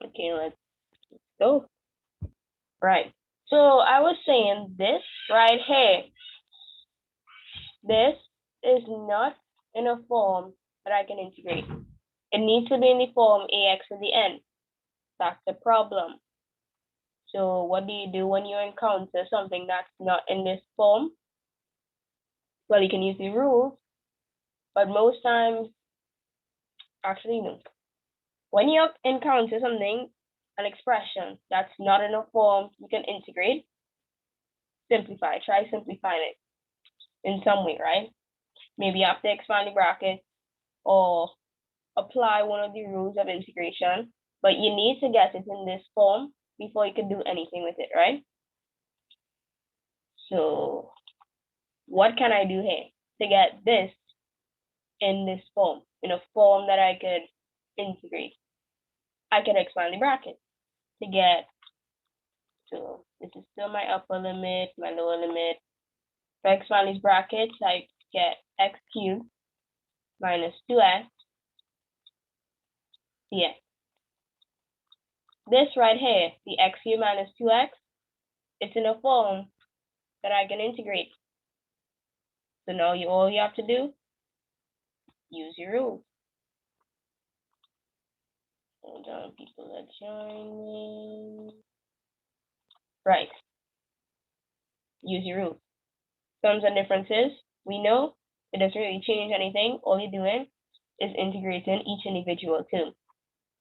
Okay, let's go. Right. So I was saying this right here. This is not in a form that I can integrate. It needs to be in the form ax to the n. That's the problem. So what do you do when you encounter something that's not in this form? Well, you can use the rules, but most times, actually no. When you encounter something, an expression that's not in a form you can integrate, simplify. Try simplifying it in some way, right? Maybe you have to expand the bracket or apply one of the rules of integration, but you need to get it in this form before you can do anything with it, right? So what can I do here to get this in this form, in a form that I could integrate? I could expand the bracket to get, so this is still my upper limit, my lower limit. If I expand these brackets, I get x cubed minus 2x dx. This right here, the x cubed minus 2x, it's in a form that I can integrate. So now all you have to do, use your rules. Hold on, people are joining. Right. Use your rules. Sums and differences, we know it doesn't really change anything. All you're doing is integrating each individual term.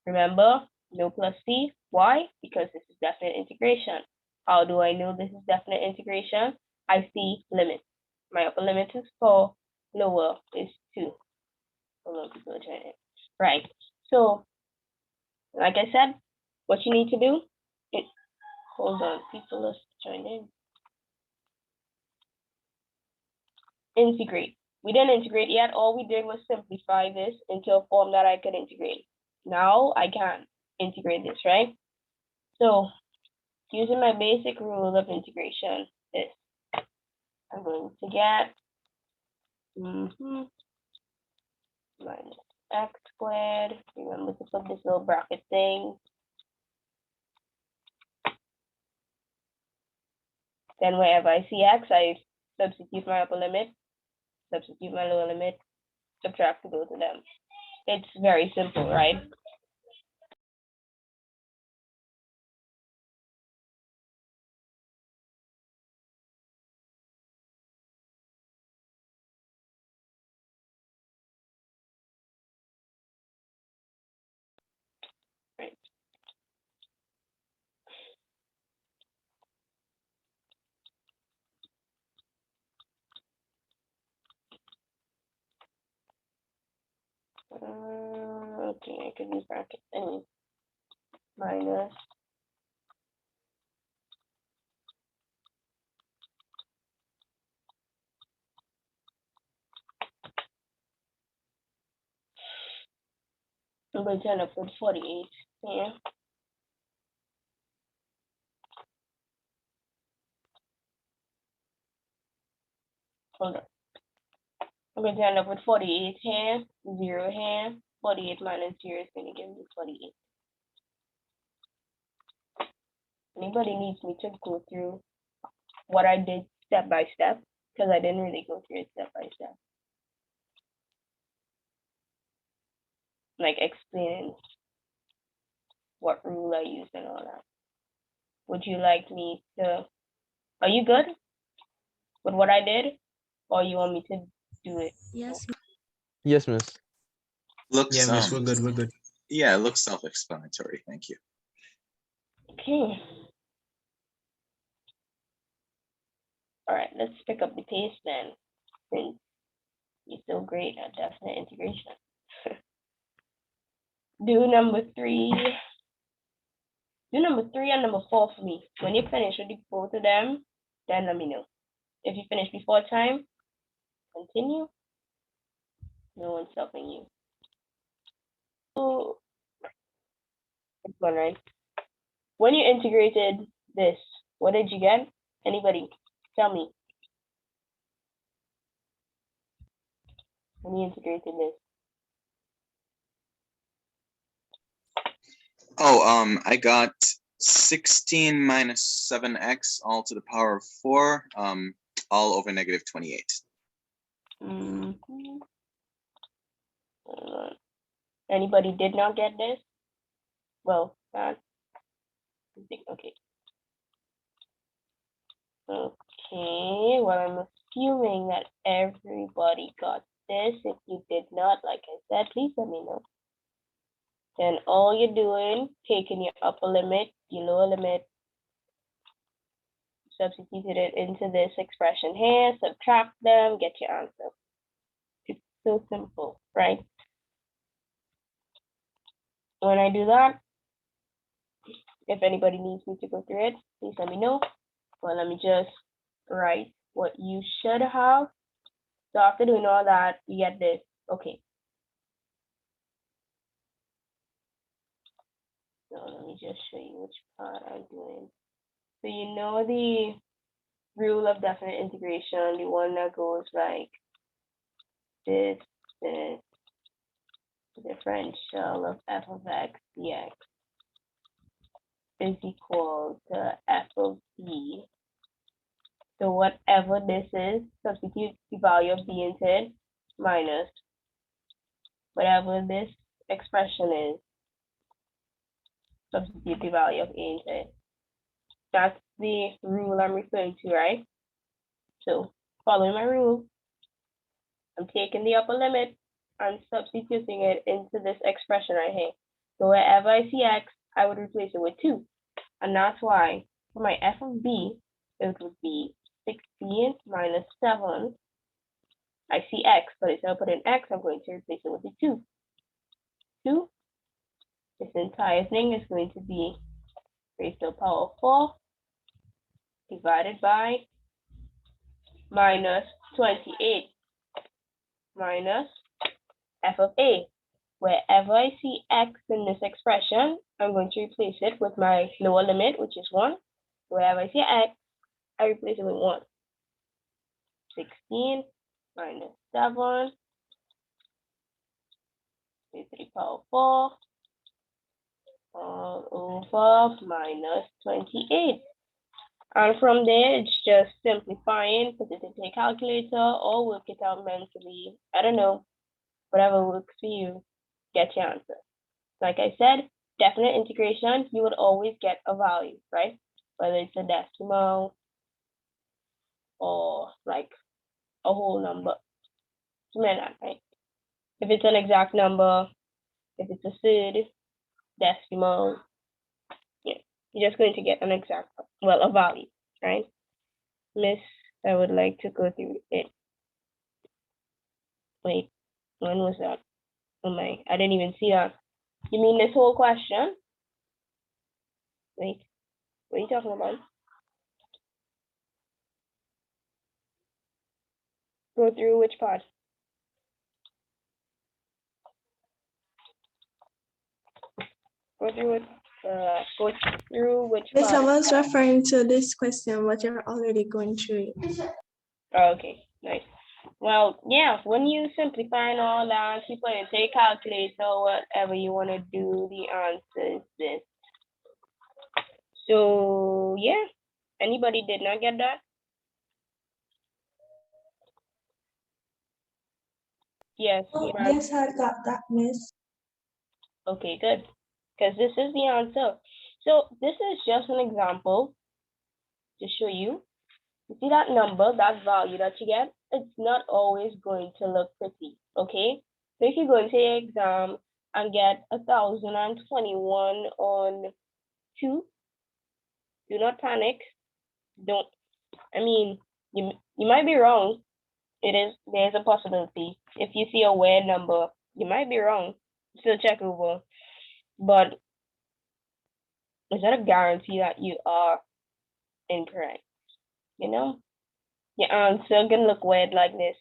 Remember, no plus c. Why? Because this is definite integration. How do I know this is definite integration? I see limits. My upper limit is 4, lower is 2. Hold on, people are joining. Right. So, like I said, what you need to do is, hold on, people are joining. Integrate. We didn't integrate yet. All we did was simplify this into a form that I could integrate. Now I can integrate this, right? So using my basic rule of integration is I'm going to get minus x squared. Remember to put this little bracket thing. Then wherever I see x, I substitute my upper limit, substitute my lower limit, subtract to both of them. It's very simple, right? Right. Okay, I can use brackets anyway. Minus I'm going to end up with 48 here. Hold on. I'm going to end up with 48 here, 0 here. 48 minus 0 is going to give me 48. Anybody needs me to go through what I did step by step? Because I didn't really go through it step by step. Like explaining what rule I used and all that. Would you like me to? Are you good with what I did? Or you want me to do it? Yes. Yes, miss. Looks Yeah, miss, we're good, we're good. yeah, it looks self-explanatory. Thank you. Okay. All right, let's pick up the pace then, since you're so great at definite integration. Do number 3. Do number 3 and number 4 for me. When you finish with both of them, then let me know. If you finish before time, continue. No one's stopping you. So, one, right? When you integrated this, what did you get? Anybody? Tell me. When you integrated this. Oh, I got 16 minus 7x all to the power of 4, all over negative 28. Mhm. Anybody did not get this? Well, that okay. Okay, well, I'm assuming that everybody got this. If you did not, like I said, please let me know. Then all you're doing, taking your upper limit, your lower limit, substituted it into this expression here, subtract them, get your answer. It's so simple, right? When I do that, if anybody needs me to go through it, please let me know. Well, let me just write what you should have. So after doing all that, you get this. Okay. So let me just show you which part I'm doing. So you know the rule of definite integration, the one that goes like this, the differential of f of x dx is equal to f of b. So whatever this is, substitute the value of b into it, minus whatever this expression is, substitute the value of a into it. That's the rule I'm referring to, right? So following my rule, I'm taking the upper limit and substituting it into this expression right here. So wherever I see x, I would replace it with 2. And that's why for my f of b, it would be 16 minus 7. I see x, but instead of putting x, I'm going to replace it with a 2. 2, this entire thing is going to be raised to the power of 4 divided by minus 28 minus f of a. Wherever I see x in this expression, I'm going to replace it with my lower limit, which is 1. Wherever I see x, I replace it with 1. 16 minus 7 to the power of 4 all over minus 28. And from there, it's just simplifying, put it into a calculator or work it out mentally. I don't know, whatever works for you, get your answer. Like I said, definite integration, you would always get a value, right? Whether it's a decimal or like a whole number. Something like that, right? If it's an exact number, if it's a third, decimal, yeah, you're just going to get an exact, well, a value, right? Miss, I would like to go through it. Wait, when was that? Oh my, I didn't even see that. You mean this whole question? Wait, what are you talking about? Go through which part? Go through it. Go through which Miss, I part? was referring to this question, but you're already going through it. Oh, okay, nice. Well, yeah, when you simplify and all that, you put into a calculator or whatever you want to do, the answer is this. So, yeah, anybody did not get that? Yes. Brad? Yes, I got that, Miss. Okay, good. Because this is the answer. So this is just an example to show you. You see that number, that value that you get, it's not always going to look pretty, okay? So if you go into your exam and get 1,021 on 2, do not panic. Don't, I mean, you might be wrong. There's a possibility. If you see a weird number, you might be wrong. Still check over. But is that a guarantee that you are incorrect? You know? Your answer can look weird like this.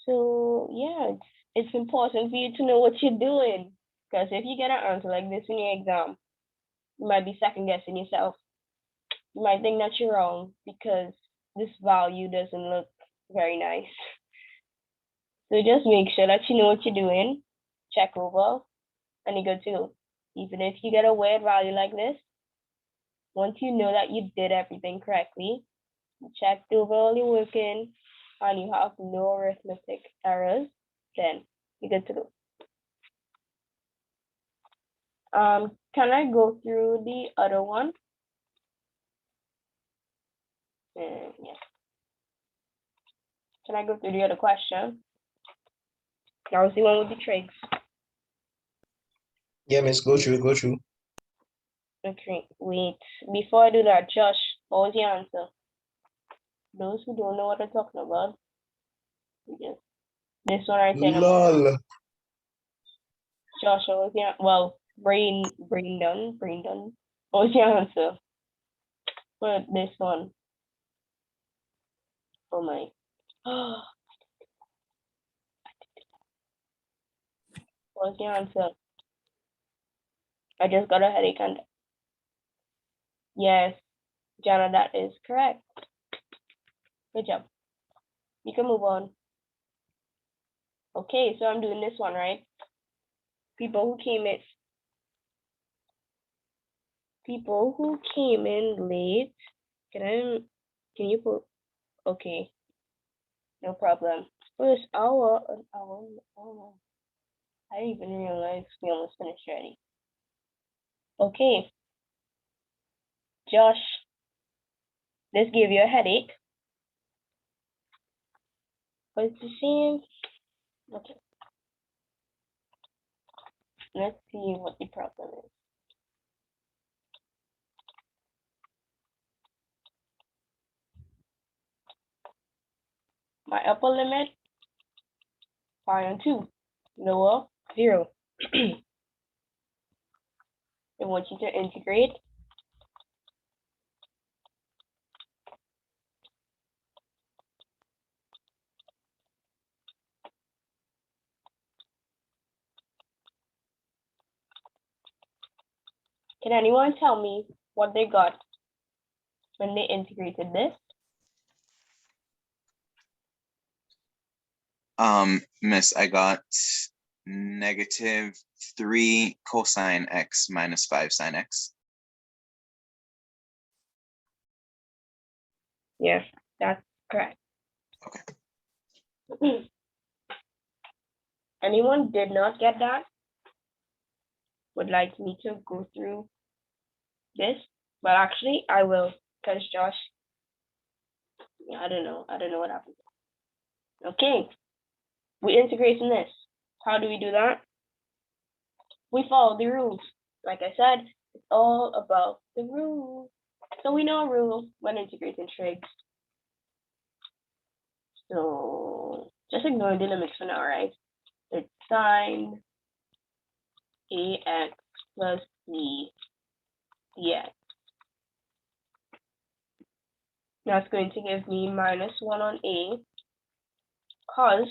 So yeah, it's important for you to know what you're doing. Because if you get an answer like this in your exam, you might be second guessing yourself. You might think that you're wrong because this value doesn't look very nice. So just make sure that you know what you're doing, check over, and you're good to go. Even if you get a weird value like this, once you know that you did everything correctly, you checked overall your working, and you have no arithmetic errors, then you're good to go. Can I go through the other one? Yes. Can I go through the other question? That was the one with the trigs. Yeah, miss, go through, go through. Okay, wait. Before I do that, Josh, what was your answer? Those who don't know what I'm talking about, yes. This one right here. Lol. Josh, what was your, well, brain done. What was your answer for this one? Oh my. What was your answer? I just got a headache and yes, Jana, that is correct. Good job. You can move on. Okay, so I'm doing this one, right? People who came in late. Can you put, okay, no problem. First hour, an hour, oh, I didn't even realize we almost finished already. Okay. Josh, this gave you a headache. But it's the same. Okay. Let's see what the problem is. My upper limit, pi on 2. Lower, 0. I want you to integrate. Can anyone tell me what they got when they integrated this? Miss, I got -3 cosine x minus 5 sine x. Yes, that's correct. Okay. Anyone did not get that? Would like me to go through this? But actually, I will, because Josh, yeah, I don't know what happened. Okay, we integrating this. How do we do that? We follow the rules. Like I said, it's all about the rules. So we know a rule when integrating trigs. So just ignore the limits for now, right? It's sine ax plus b dx. That's going to give me -1 on a, cos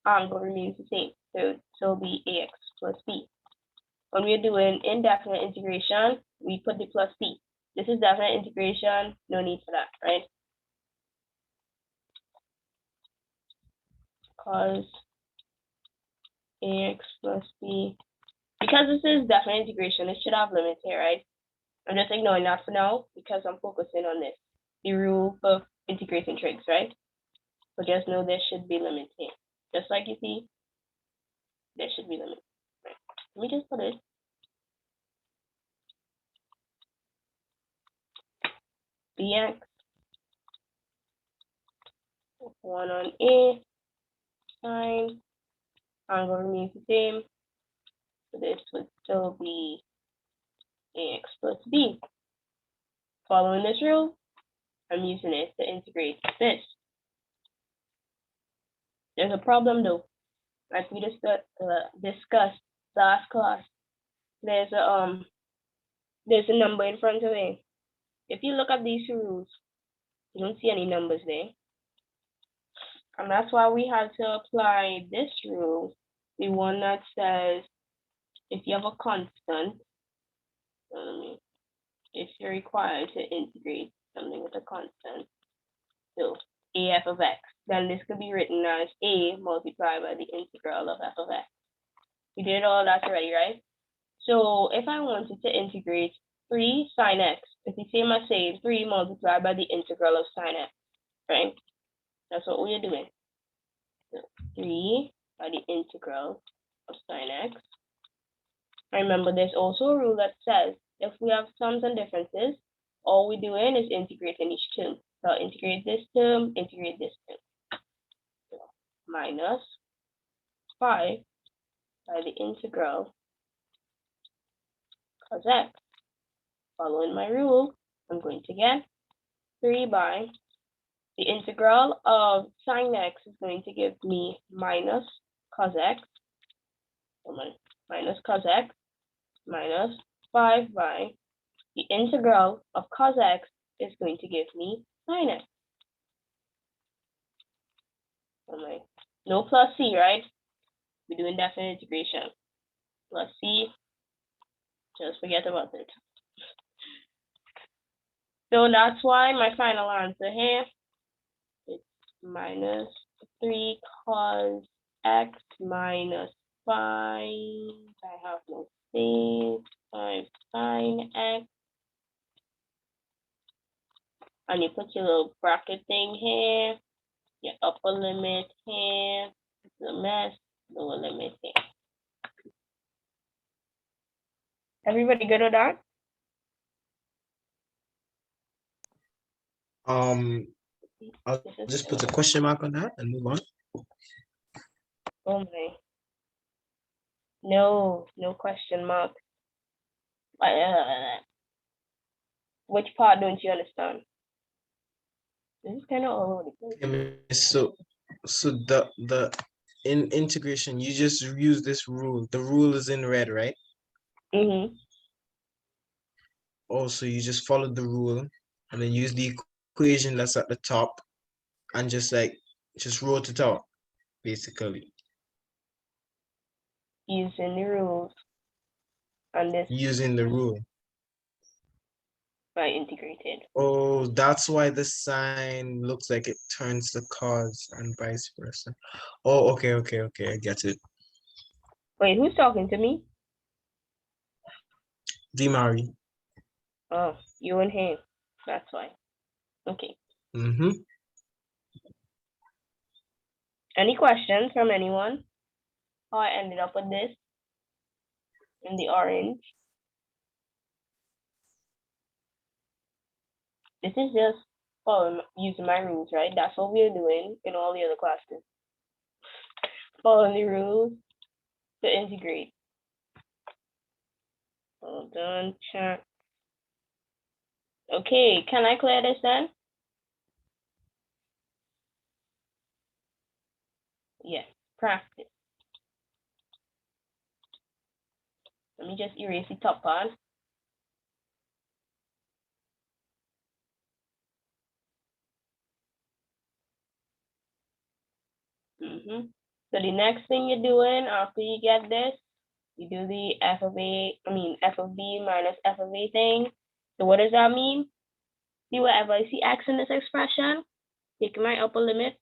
angle remains the same. So it'll be ax plus b. When we're doing indefinite integration, we put the plus b. This is definite integration, no need for that, right? Cos ax plus b. Because this is definite integration, it should have limits here, right? I'm just ignoring that for now because I'm focusing on this, the rule of integrating trigs, right? But just know there should be limits here. Just like you see, there should be limits. Right. Let me just put it. Bx 1 on a sine angle remains the same. So this would still be ax plus b. Following this rule, I'm using it to integrate this. There's a problem though. Like we discussed last class, there's a number in front of it. If you look at these two rules, you don't see any numbers there. And that's why we had to apply this rule, the one that says if you have a constant, if you're required to integrate something with a constant, so af of x, then this could be written as a multiplied by the integral of f of x. We did all that already, right? So if I wanted to integrate 3 sine x, it's the same as saying 3 multiplied by the integral of sine x, right? That's what we're doing. So 3 by the integral of sine x. Remember, there's also a rule that says if we have sums and differences, all we're doing is integrating each term. So I'll integrate this term, integrate this term. So minus 5 by the integral cos x. Following my rule, I'm going to get 3 by the integral of sine x is going to give me minus cos x. So minus cos x minus 5 by the integral of cos x is going to give me sine x. No plus c, right? We're doing definite integration. Plus c, just forget about it. So that's why my final answer here is minus 3 cos x minus 5. I have no space. 5 sine x. And you put your little bracket thing here. Your upper limit here. The mess. Lower limit here. Everybody good with that? I'll just put a question mark on that and move on. Oh my. No question mark. Which part don't you understand? This is kind of all over the place. So the in integration, you just use this rule. The rule is in red, right? Mm-hmm. Also, you just follow the rule and then use the equation that's at the top and just wrote it out, basically. Using the rules and this Using the rule. by integrated. Oh, that's why the sign looks like it turns the cos and vice versa. Oh, okay, I get it. Wait, who's talking to me? Dimari. Oh, you and him. That's why. Okay. Mm-hmm. Any questions from anyone? How I ended up with this in the orange? This is just using my rules, right? That's what we're doing in all the other classes. Following the rules to integrate. Hold on, chat. Okay, can I clear this then? Yes, practice. Let me just erase the top part. So the next thing you're doing after you get this, you do the f of b minus f of a thing. So what does that mean? See, wherever I see x in this expression, take my upper limit,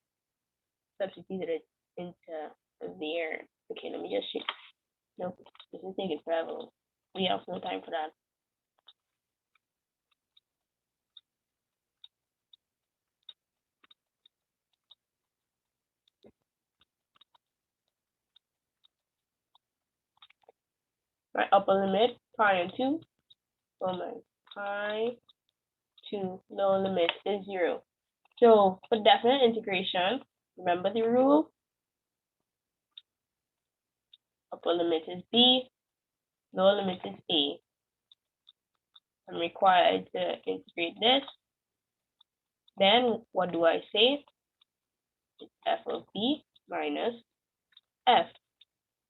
substitute it into there. Okay, let me just shoot. Nope, this is taking forever. We have no time for that. My upper limit, pi on 2. So my pi to lower limit is 0. So for definite integration, remember the rule. Upper limit is b, lower limit is a. I'm required to integrate this. Then what do I say? It's f of b minus f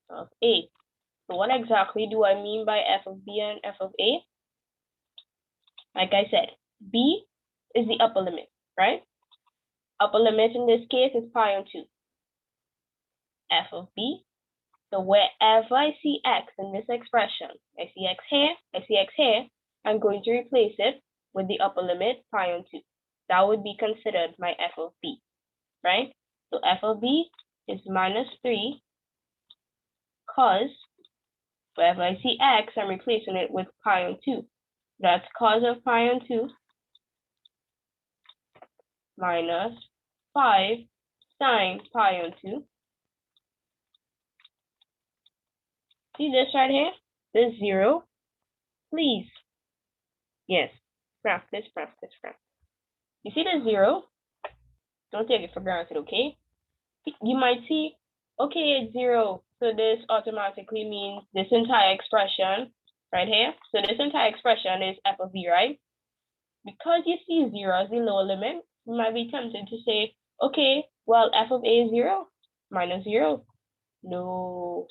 of a. So what exactly do I mean by f of b and f of a? Like I said, b is the upper limit, right? Upper limit in this case is pi on 2. F of b. So wherever I see x in this expression, I see x here, I see x here, I'm going to replace it with the upper limit, pi on 2. That would be considered my f of b, right? So f of b is minus 3 cos Wherever I see x, I'm replacing it with pi on 2. That's cos of pi on 2 minus 5 sine pi on 2. See this right here? This 0. Please. Yes. Practice, practice, practice. You see the 0? Don't take it for granted, okay? You might see, okay, it's 0. So this automatically means this entire expression right here. So this entire expression is f of b, right? Because you see 0 as the lower limit, you might be tempted to say, okay, well, f of a is 0 minus 0. No.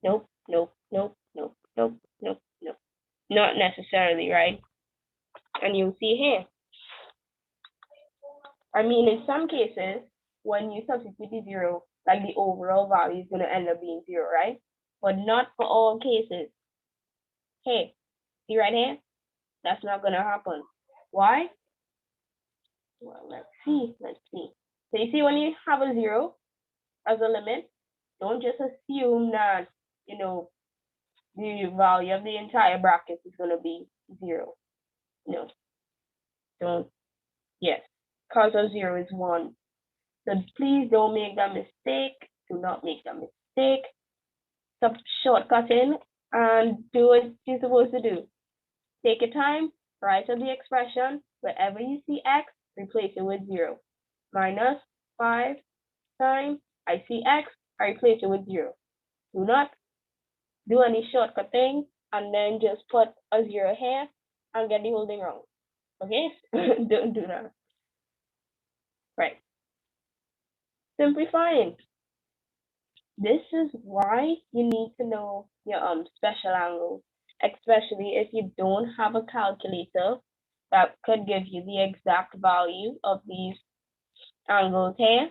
Nope, nope, nope, nope, nope, nope, nope. Not necessarily, right? And you'll see here. I mean, in some cases, when you substitute the 0, like the overall value is going to end up being 0, right? But not for all cases. Hey, see right here? That's not going to happen. Why? Well, let's see. So you see, when you have a 0 as a limit, don't just assume that, you know, the value of the entire bracket is going to be 0. No, don't. Yes, cos of 0 is 1. So please don't make that mistake. Do not make that mistake. Stop shortcutting and do what you're supposed to do. Take your time, write out the expression. Wherever you see x, replace it with 0. Minus 5 sine, I see x, I replace it with 0. Do not do any shortcutting and then just put a 0 here and get the whole thing wrong. Okay? Don't do that. Right. Simplifying. This is why you need to know your special angles, especially if you don't have a calculator that could give you the exact value of these angles here.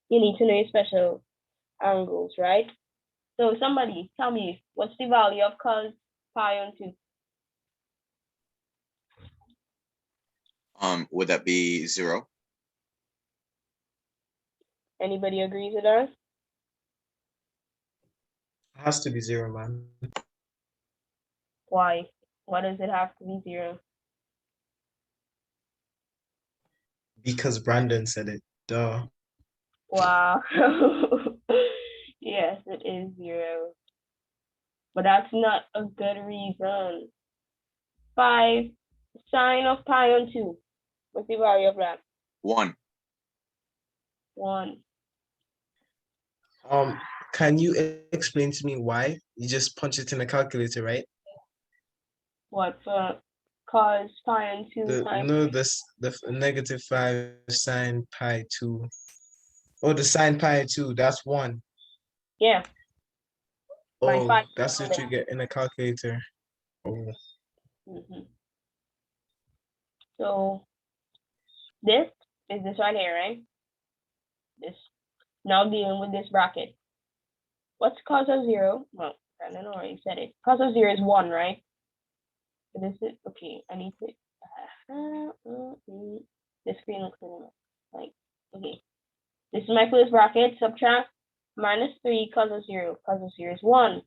You need to know your special angles, right? So somebody tell me, what's the value of cos pi on 2? Would that be 0? Anybody agrees with that? It has to be 0, man. Why? Why does it have to be 0? Because Brandon said it. Duh. Wow. Yes, it is 0. But that's not a good reason. 5 sine of pi on 2. What's the value of that? 1. 1. Can you explain to me why? You just punch it in a calculator, right? What for cos pi on 2 The times? no, the negative 5 sine pi 2. Oh, the sine pi 2, that's 1. Yeah. My Oh, 5 that's what you get in a calculator. Oh. So this is this right here, right? This. Now dealing with this bracket. What's cos of 0? Well, I don't know where you said it. Cos of 0 is 1, right? So this is okay. I need to. The screen looks a little like okay. This is my first bracket. Subtract minus 3 cos of 0. Cos of 0 is 1.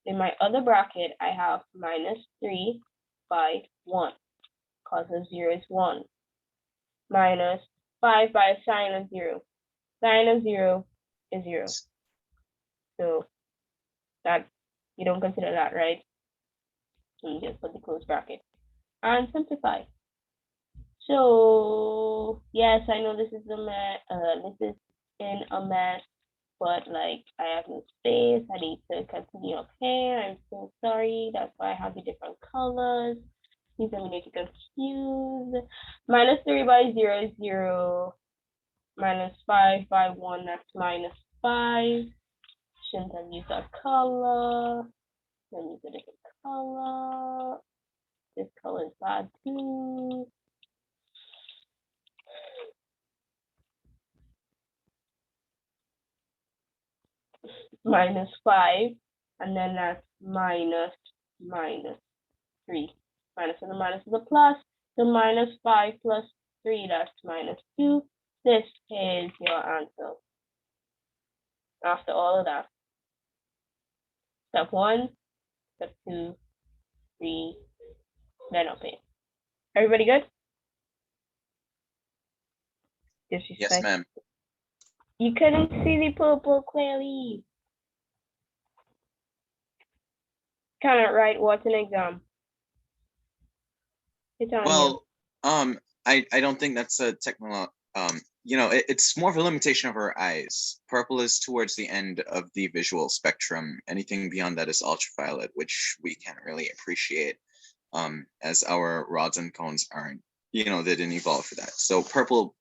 In my other bracket, I have minus 3 by 1. Cos of 0 is 1. Minus 5 by sine of 0. Sine of 0 is 0. So that you don't consider that, right? So you just put the close bracket and simplify. So yes, I know this is a mess. This is in a mess, but like I have no space. I need to continue up here. I'm so sorry. That's why I have the different colors. Please don't get confused. Minus 3 by 0 is 0. Minus 5 by 1, that's minus 5. Shouldn't have used that color. Let me use a different color. This color is bad too. Minus 5, and then that's minus 3. Minus and the minus is a plus. So minus 5 plus 3, that's minus 2. This is your answer. After all of that. Step 1, step 2, 3, then okay. Everybody good? Yes, Disrespect. ma'am. You couldn't see the purple clearly. Cannot write what's an exam. It's on you. Well, I don't think that's a technical, it's more of a limitation of our eyes. Purple is towards the end of the visual spectrum. Anything beyond that is ultraviolet, which we can't really appreciate, as our rods and cones aren't, they didn't evolve for that. So purple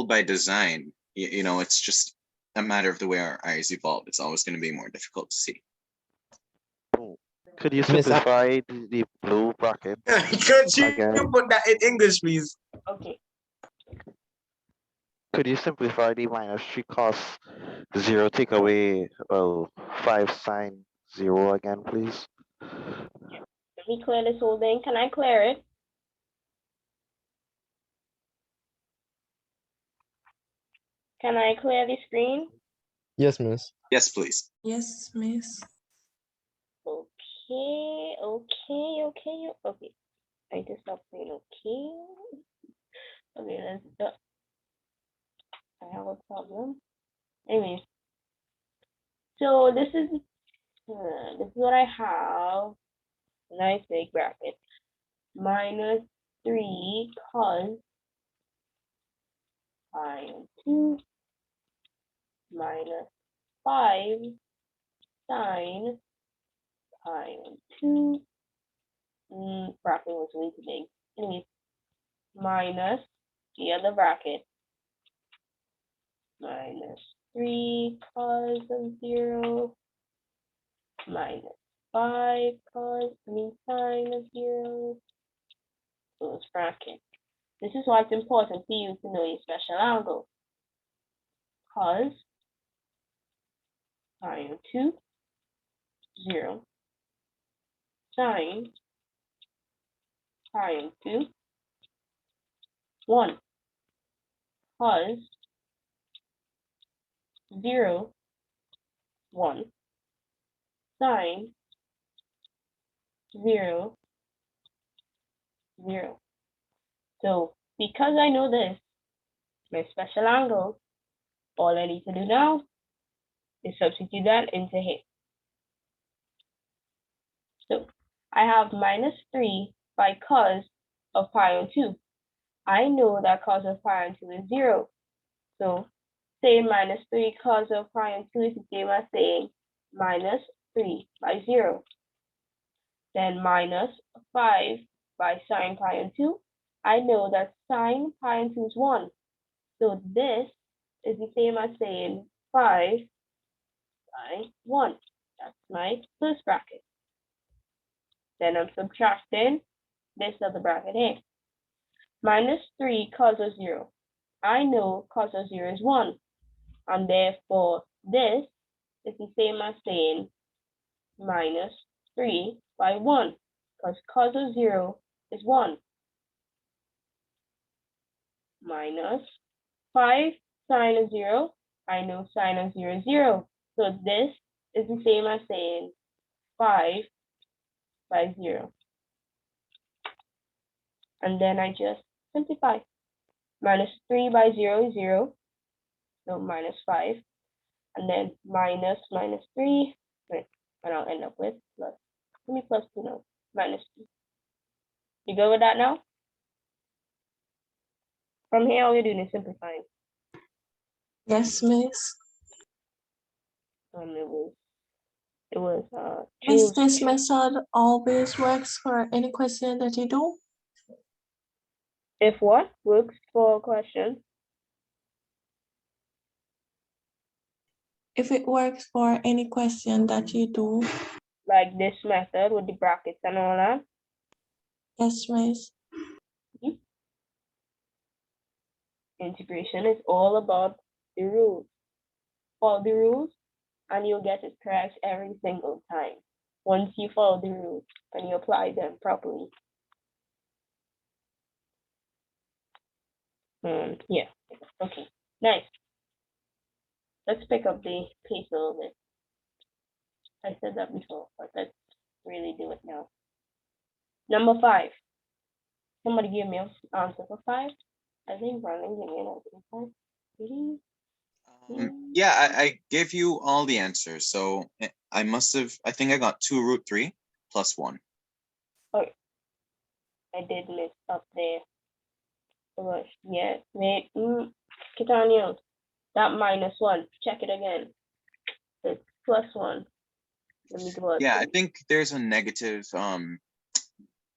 by design, it's just a matter of the way our eyes evolved. It's always going to be more difficult to see. Could you Miss, simplify the blue bracket? Could you Again. put that in English, please? Okay. Could you simplify the -3 cos 0 take away, well, 5 sine 0 again, please? Let me clear this whole thing. Can I clear it? Can I clear the screen? Yes, miss. Yes, please. Yes, miss. Okay. I just stopped saying okay. Okay, let's go. I have a problem. Anyways, so this is what I have. Nice big bracket. -3 cos sine 2 -5 sine sine 2. Bracket was way too big. Anyways, minus the other bracket. -3 cos of 0 -5 sine of 0. Close bracket. This is why it's important for you to know your special angle. Cos sine 2, 0. Sine 2, 1. Cos 0, 1. Sine 0, 0. So because I know this, my special angle, all I need to do now is substitute that into here. So I have -3 by cos of pi on 2. I know that cos of pi on 2 is 0. So saying -3 cos of pi on 2 is the same as saying -3 by 0. Then -5 by sine pi on 2. I know that sine pi on 2 is 1. So this is the same as saying 5 by 1. That's my first bracket. Then I'm subtracting this other bracket here. -3 cos of 0. I know cos of 0 is 1. And therefore, this is the same as saying -3 by 1. Because cos of 0 is 1. -5 sine of 0. I know sine of 0 is 0. So this is the same as saying 5 by 0. And then I just simplify. -3 by 0 is 0. So -5. And then -3. Right. And I'll end up with plus. Give me +2 now. -2. You good with that now? From here, all you're doing is simplifying. Yes, miss. It was Is this method always works for any question that you do? if what works for questions. If it works for any question that you do? Like this method with the brackets and all that. Yes, miss. Integration is all about the rules. Follow the rules and you'll get it correct every single time. Once you follow the rules and you apply them properly. Yeah, okay, nice. Let's pick up the pace a little bit. I said that before, but let's really do it now. Number 5. Somebody give me an answer for 5. I think Brandon gave me an answer for 5. Really? Yeah, I gave you all the answers. So I think I got 2 root 3 plus 1. I did miss up there. Gosh, yeah, wait, Kitania, that -1, check it again. It's +1. Let me do it. Yeah, I think there's a negative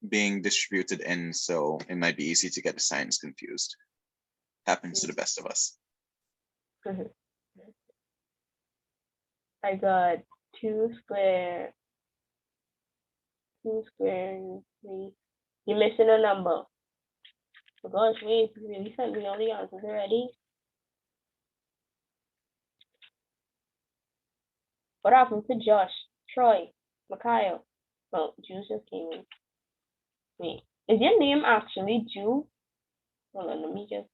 being distributed in, so it might be easy to get the signs confused. Happens to the best of us. I got 2 squared. 2 squared, 3. You're missing a number. Oh gosh, wait, you really sent me all the answers already? What happened to Josh, Troy, Mikhail? Oh, Juice just came in. Wait, is your name actually Jew? Hold on, let me just